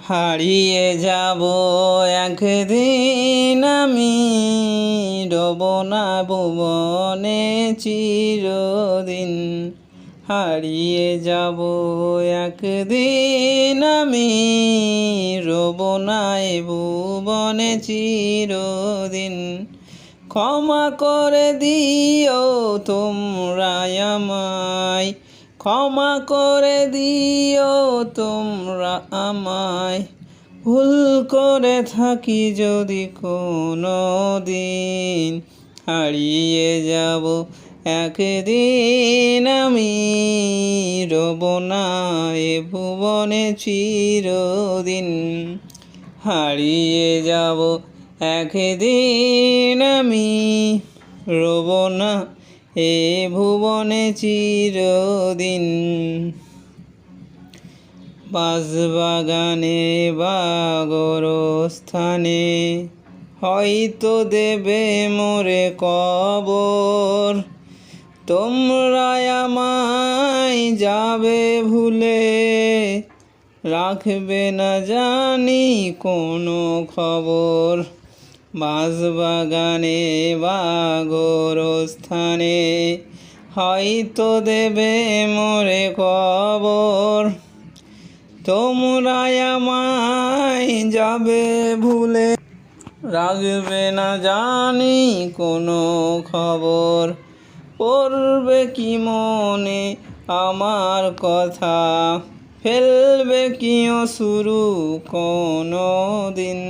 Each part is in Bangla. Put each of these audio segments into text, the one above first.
হারিয়ে যাব একদিন আমি, রব না ভুবনে চিরদিন। হারিয়ে যাব একদিন আমি, রব না এ ভুবনে চিরদিন। ক্ষমা করে দিও তোমরা আমায়, ক্ষমা করে দিও তোমরা আমায়। ভুল করে থাকি যদি কোনো দিন, হারিয়ে যাব একদিন আমি, রব না এ ভুবনে চিরদিন। হারিয়ে যাব একদিন আমি, রব না এ ভুবনে চিরদিন। বাঁশবাগানে বা গোরস্থানে হয়তো দেবে মোরে কবর। তোমরা আমায় যাবে ভুলে, রাখবে না জানি কোনো খবর। বাঁশবাগানে বা গোরস্থানে হয়তো দেবে মোরে কবর। তোমরা আমায় যাবে ভুলে, রাখবে না জানি কোনো খবর। পড়বে কি মনে আমার কথা, ফেলবে কি শুরু কোনো দিন।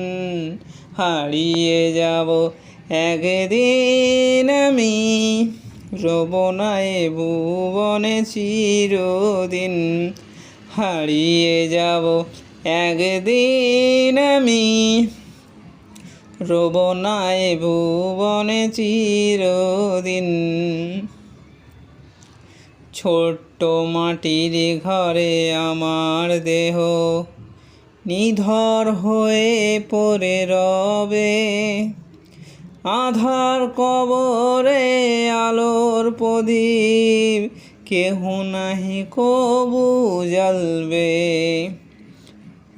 হারিয়ে যাব একদিন আমি, রব না এ ভুবনে চিরদিন। হারিয়ে যাব একদিন আমি, রব না এ ভুবনে চিরদিন। ছোট্ট মাটির ঘরে আমার দেহ নিধর হয়ে পড়ে রবে। আধার কবরে আলোর প্রদীপ কেহ নাহি কবু জ্বালবে।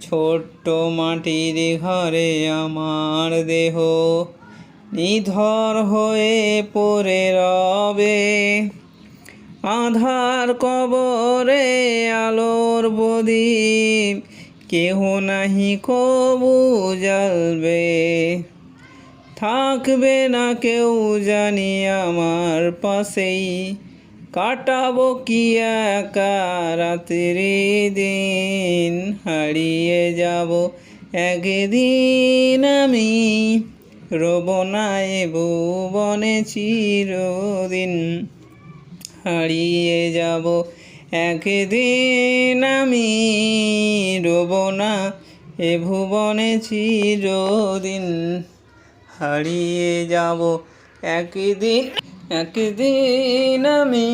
ছোট্ট মাটির ঘরে আমার দেহ নিধর হয়ে পড়ে রবে। আধার কবরে আলোর প্রদীপ কেহ নাহি কবু জ্বালবে। থাকবে না কেউ জানি আমার পাশেই, কাটাবো কি একা রাত্রি দিন। হারিয়ে যাব একদিন আমি, রব না এ ভুবনে চিরদিন। হারিয়ে যাব একদিন আমি, রব না এ ভুবনে চিরদিন। হারিয়ে যাব একদিন আমি,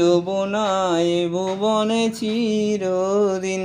রব না এ ভুবনে চিরদিন।